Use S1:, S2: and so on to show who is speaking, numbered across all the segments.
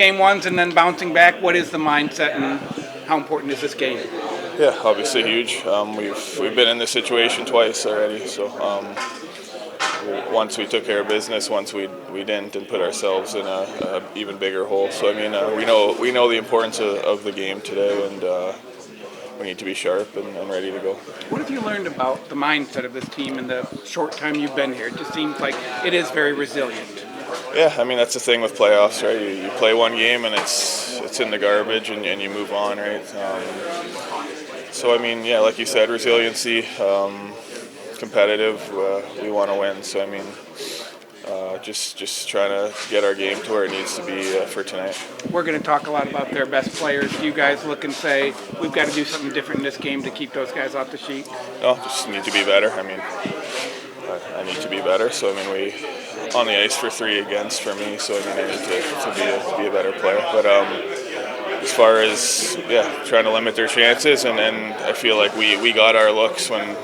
S1: game ones and then bouncing back. What is the mindset and how important is this game?
S2: Yeah, obviously huge. We've been in this situation twice already, so once we took care of business, once we didn't, and put ourselves in a even bigger hole. So I mean, we know the importance of the game today, and we need to be sharp and ready to go.
S1: What have you learned about the mindset of this team in the short time you've been here? It just seems like it is very resilient.
S2: Yeah, I mean that's the thing with playoffs, right? You play one game and it's in the garbage, and you move on, right? So I mean, yeah, like you said, resiliency. Competitive, we want to win. So I mean, just trying to get our game to where it needs to be for tonight.
S1: We're going to talk a lot about their best players. Do you guys look and say we've got to do something different in this game to keep those guys off the sheet?
S2: No, just need to be better. I mean, I need to be better. So I mean, we on the ice for 3 against for me. So I mean, I need to be a better player. But as far as trying to limit their chances, and then I feel like we got our looks when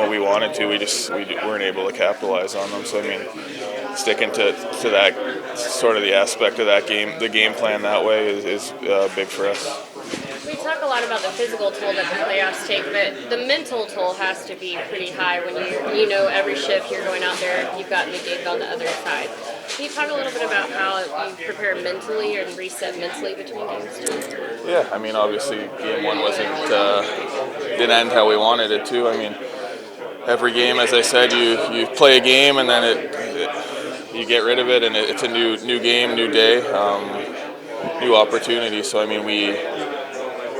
S2: we wanted to. We weren't able to capitalize on them. So I mean, sticking to that sort of the aspect of that game, the game plan that way is big for us.
S3: We talk a lot about the physical toll that the playoffs take, but the mental toll has to be pretty high when you know every shift you're going out there, you've got the gig on the other side. Can you talk a little bit about how you prepare mentally and reset mentally between games too?
S2: Yeah, I mean, obviously game one didn't end how we wanted it to. I mean, every game, as I said, you play a game and then you get rid of it, and it's a new game, new day, new opportunity. So I mean,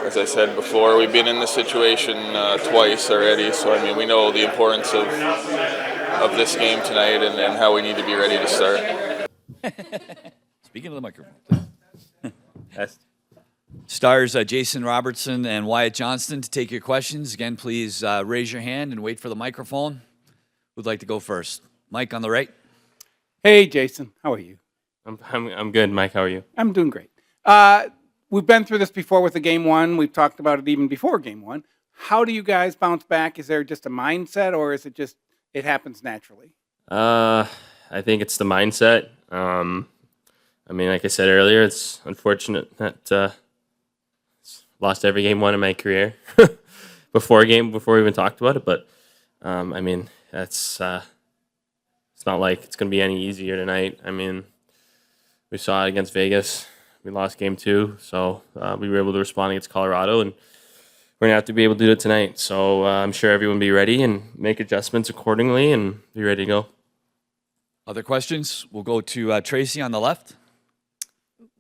S2: as I said before, we've been in this situation twice already. So I mean, we know the importance of this game tonight and how we need to be ready to start.
S4: Speaking of the microphone, please. Stars Jason Robertson and Wyatt Johnston to take your questions. Again, please raise your hand and wait for the microphone. Who'd like to go first? Mike on the right.
S1: Hey, Jason. How are you?
S5: I'm good, Mike. How are you?
S1: I'm doing great. We've been through this before with the game one. We've talked about it even before game one. How do you guys bounce back? Is there just a mindset, or is it just it happens naturally?
S5: I think it's the mindset. I mean, like I said earlier, it's unfortunate that lost every game one in my career before we even talked about it. But I mean, that's it's not like it's going to be any easier tonight. I mean, we saw it against Vegas. We lost game 2, so we were able to respond against Colorado, and we're going to have to be able to do it tonight. So I'm sure everyone will be ready and make adjustments accordingly and be ready to go.
S4: Other questions? We'll go to Tracy on the left.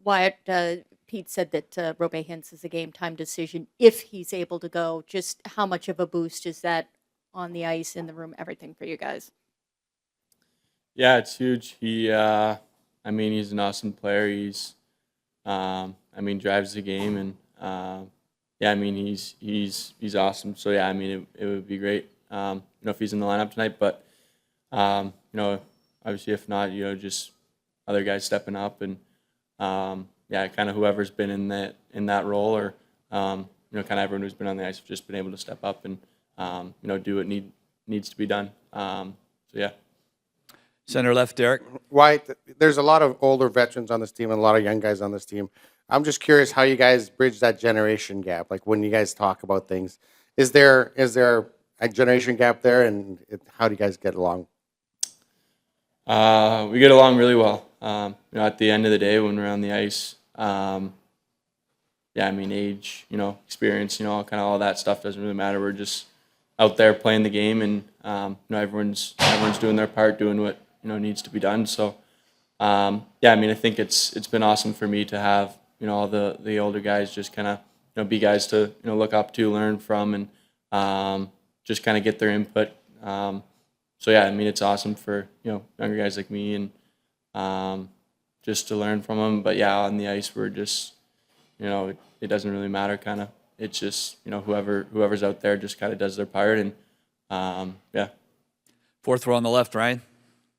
S6: Wyatt, Pete said that Robe Hintz is a game-time decision if he's able to go. Just how much of a boost is that on the ice, in the room, everything for you guys?
S7: Yeah, it's huge. He's an awesome player. He's, drives the game, and he's awesome. So yeah, it would be great, if he's in the lineup tonight. But obviously, if not, just other guys stepping up, and kind of whoever's been in that role, or kind of everyone who's been on the ice have just been able to step up and do what needs to be done. So yeah.
S4: Center left, Derek.
S8: Wyatt, there's a lot of older veterans on this team and a lot of young guys on this team. I'm just curious how you guys bridge that generation gap. Like when you guys talk about things, is there a generation gap there, and how do you guys get along?
S7: We get along really well. At the end of the day, when we're on the ice, age, experience, kind of all that stuff doesn't really matter. We're just out there playing the game, and everyone's doing their part, doing what needs to be done. So I think it's been awesome for me to have all the older guys just kind of be guys to look up to, learn from, and just kind of get their input. So yeah, it's awesome for younger guys like me, and just to learn from them. But yeah, on the ice, we're just it doesn't really matter. Kind of, it's just whoever's out there just kind of does their part, and yeah.
S4: Fourth row on the left, Ryan.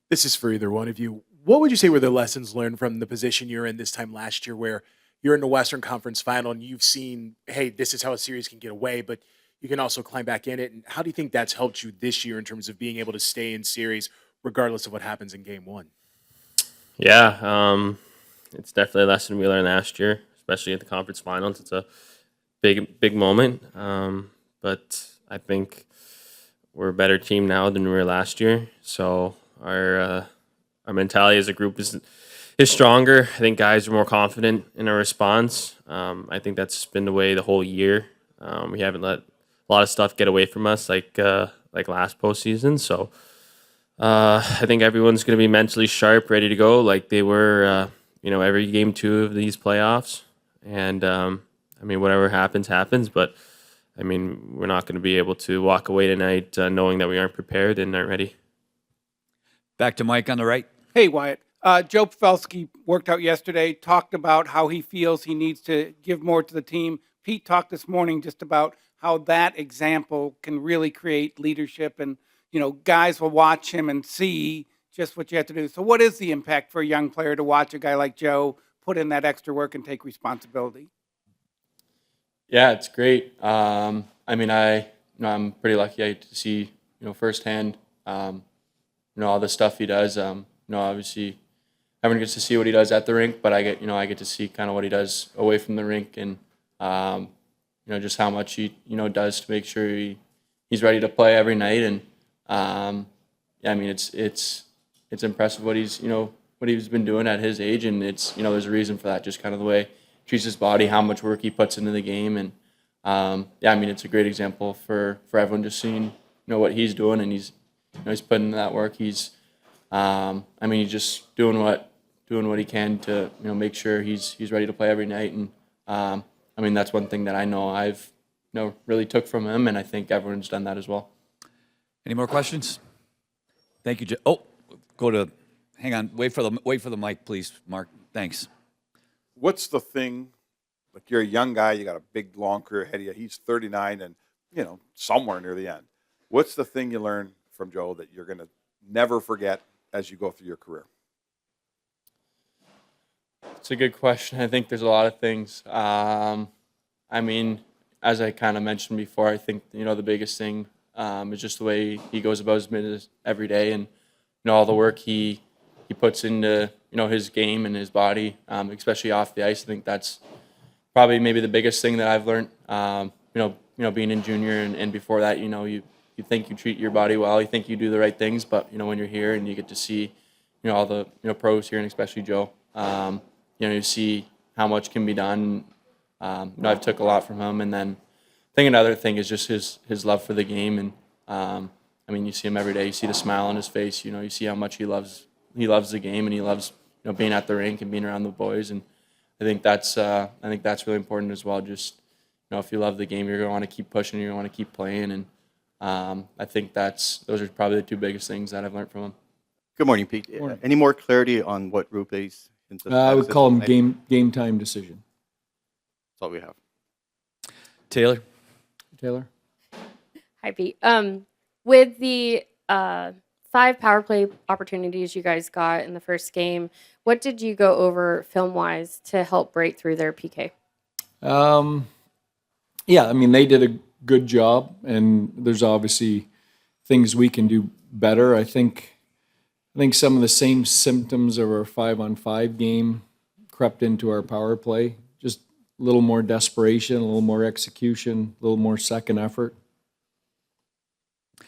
S9: This is for either one of you. What would you say were the lessons learned from the position you're in this time last year, where you're in the Western Conference Final and you've seen, hey, this is how a series can get away, but you can also climb back in it? And how do you think that's helped you this year in terms of being able to stay in series regardless of what happens in game one?
S5: Yeah, it's definitely a lesson we learned last year, especially at the conference finals. It's a big moment. But I think we're a better team now than we were last year. So our mentality as a group is stronger. I think guys are more confident in our response. I think that's been the way the whole year. We haven't let a lot of stuff get away from us like last postseason. So I think everyone's going to be mentally sharp, ready to go, like they were, every game 2 of these playoffs. And whatever happens. But we're not going to be able to walk away tonight knowing that we aren't prepared and aren't ready.
S4: Back to Mike on the right.
S1: Hey, Wyatt. Joe Pavelski worked out yesterday, talked about how he feels he needs to give more to the team. Pete talked this morning just about how that example can really create leadership, and guys will watch him and see just what you have to do. So what is the impact for a young player to watch a guy like Joe put in that extra work and take responsibility?
S7: Yeah, it's great. I'm pretty lucky I get to see firsthand all the stuff he does. Obviously everyone gets to see what he does at the rink, but I get to see kind of what he does away from the rink, and just how much he does to make sure he's ready to play every night. And it's impressive what he's been doing at his age, and it's there's a reason for that. Just kind of the way he treats his body, how much work he puts into the game, and it's a great example for everyone just seeing what he's doing, and he's putting in that work. He's he's just doing what he can to make sure he's ready to play every night. And that's one thing that I know I've really took from him, and I think everyone's done that as well.
S4: Any more questions? Thank you. Hang on. Wait for the mic, please, Mark. Thanks.
S10: What's the thing? Like, you're a young guy, you got a big long career ahead of you. He's 39, and somewhere near the end. What's the thing you learn from Joe that you're going to never forget as you go through your career?
S7: It's a good question. I think there's a lot of things. As I kind of mentioned before, I think the biggest thing is just the way he goes about his business every day, and all the work he puts into his game and his body, especially off the ice. I think that's probably maybe the biggest thing that I've learned. Being in junior and before that, you think you treat your body well, you think you do the right things, but when you're here and you get to see all the pros here, and especially Joe, you see how much can be done. I've took a lot from him, and then I think another thing is just his love for the game, and you see him every day. You see the smile on his face. You see how much he loves the game, and he loves being at the rink and being around the boys. And I think that's really important as well. Just if you love the game, you're gonna want to keep pushing. You're gonna want to keep playing, and I think those are probably the 2 biggest things that I've learned from him.
S11: Good morning, Pete.
S12: Morning.
S11: Any more clarity on what Rupe's?
S12: I would call them game time decision.
S11: That's all we have.
S4: Taylor.
S3: Hi, Pete. With the 5 power play opportunities you guys got in the first game, what did you go over film-wise to help break through their PK?
S12: They did a good job, and there's obviously things we can do better. I think some of the same symptoms of our 5-on-5 game crept into our power play. Just a little more desperation, a little more execution, a little more second effort.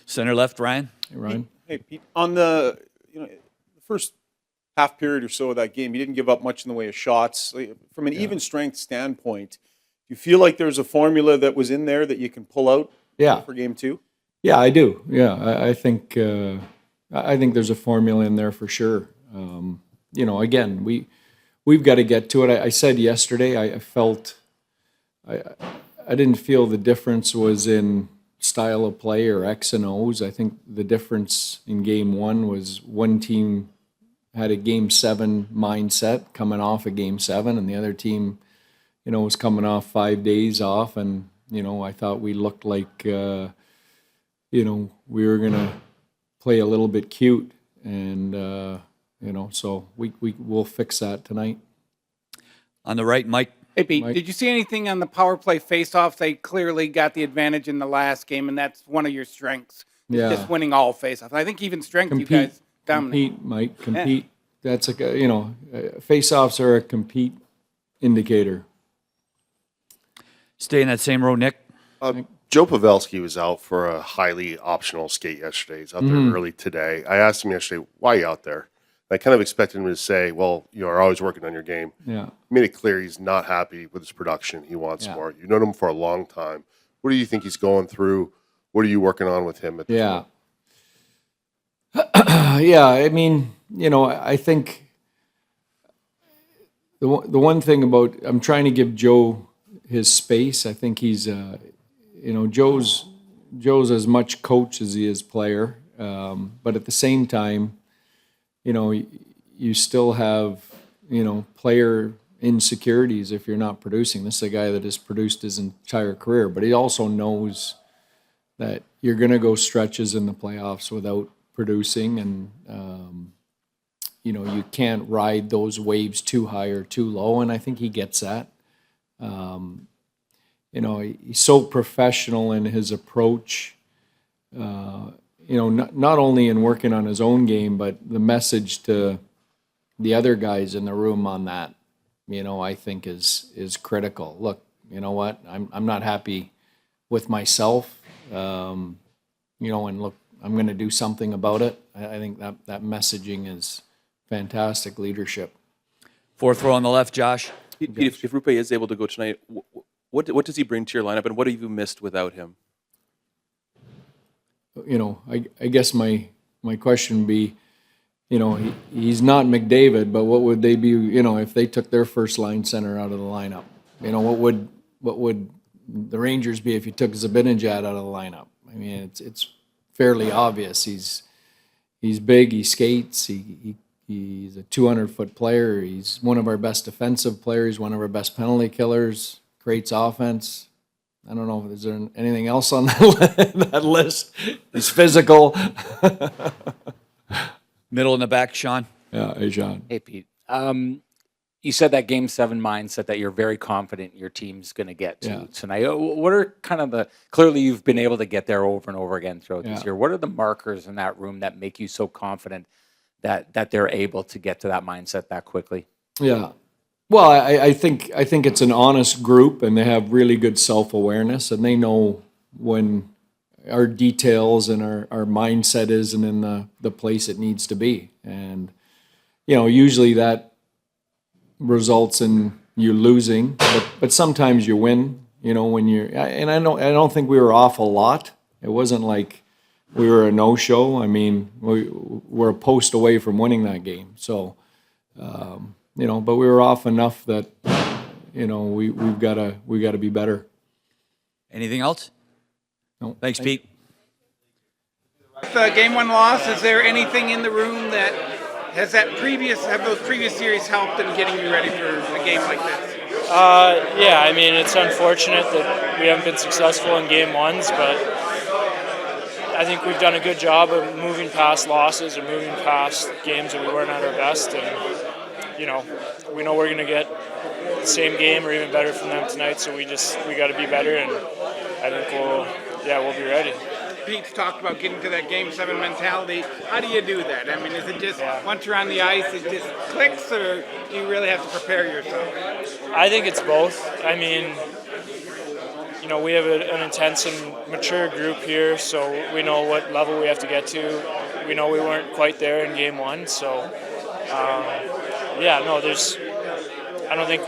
S4: Center left, Ryan.
S12: Hey, Ryan.
S10: Hey, Pete, on the the first half period or so of that game, you didn't give up much in the way of shots. From an even strength standpoint, do you feel like there's a formula that was in there that you can pull out for game 2?
S12: Yeah, I do. Yeah, I think there's a formula in there for sure. Again, we've got to get to it. I said yesterday, I felt I didn't feel the difference was in style of play or X and O's. I think the difference in game 1 was one team had a game 7 mindset coming off of game 7, and the other team, was coming off 5 days off, and I thought we looked like we were gonna play a little bit cute, and so we'll fix that tonight.
S4: On the right, Mike.
S1: Hey, Pete,
S12: Mike?
S1: did you see anything on the power play face-offs? They clearly got the advantage in the last game, and that's one of your strengths.
S12: Yeah.
S1: Just winning all face-offs. I think even strength, you guys dominate.
S12: Compete, Mike. Compete. that's face-offs are a compete indicator.
S4: Stay in that same row, Nick.
S13: Joe Pavelski was out for a highly optional skate yesterday. He's out there early today. I asked him yesterday, why are you out there? I kind of expected him to say, well, you're always working on your game.
S12: Yeah.
S13: He made it clear he's not happy with his production. He wants more. You've known him for a long time. What do you think he's going through? What are you working on with him at this point?
S12: Yeah, I mean, I think the one thing about, I'm trying to give Joe his space. I think he's, Joe's as much coach as he is player. But at the same time, you still have, player insecurities if you're not producing. This is a guy that has produced his entire career, but he also knows that you're going to go stretches in the playoffs without producing, and you can't ride those waves too high or too low, and I think he gets that. He's so professional in his approach, not only in working on his own game, but the message to the other guys in the room on that, I think is critical. Look, you know what? I'm not happy with myself, and look, I'm going to do something about it. I think that messaging is fantastic leadership.
S4: Fourth row on the left, Josh.
S14: Pete, if Rupe is able to go tonight, what does he bring to your lineup, and what have you missed without him?
S12: I guess my question would be, he's not McDavid, but what would they be, if they took their first line center out of the lineup? What would the Rangers be if you took Zibanejad out of the lineup? I mean, it's fairly obvious. He's big, he skates, he's a 200-foot player. He's one of our best defensive players, one of our best penalty killers, creates offense. I don't know, is there anything else on that list? He's physical.
S4: Middle in the back, Sean.
S12: Yeah, hey, Sean.
S15: Hey, Pete. You said that Game 7 mindset that you're very confident your team's going to get to tonight. What are kind of clearly you've been able to get there over and over again throughout this year. What are the markers in that room that make you so confident that they're able to get to that mindset that quickly?
S12: Yeah. Well, I think it's an honest group, and they have really good self-awareness, and they know when our details and our mindset isn't in the place it needs to be. And, usually that results in you losing, but sometimes you win, when and I don't think we were off a lot. It wasn't like we were a no-show. I mean, we're a post away from winning that game. So, but we were off enough that, we've got to be better.
S4: Anything else?
S12: No.
S4: Thanks, Pete.
S1: The Game 1 loss, is there anything in the room that have those previous series helped in getting you ready for a game like this?
S16: Yeah, I mean, it's unfortunate that we haven't been successful in Game 1s, but I think we've done a good job of moving past losses or moving past games that we weren't at our best, and we know we're going to get the same game or even better from them tonight, so we got to be better, and I think we'll be ready.
S1: Pete's talked about getting to that Game 7 mentality. How do you do that? I mean, is it just once you're on the ice, it just clicks, or do you really have to prepare yourself?
S16: I think it's both. I mean, we have an intense and mature group here, so we know what level we have to get to. We know we weren't quite there in Game 1, so I don't think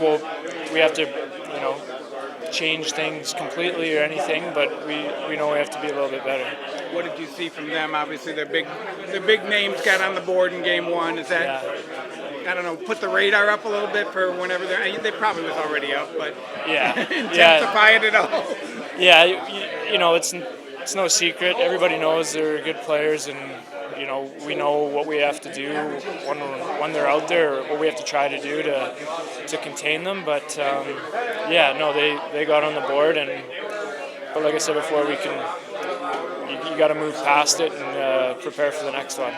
S16: we have to, change things completely or anything, but we know we have to be a little bit better.
S1: What did you see from them? Obviously, their big names got on the board in Game 1. Is that, I don't know, put the radar up a little bit for whenever they probably was already up, but intensify it at all?
S16: Yeah, it's no secret. Everybody knows they're good players, and we know what we have to do when they're out there, or what we have to try to do to contain them. But they got on the board, but like I said before, you got to move past it and prepare for the next one.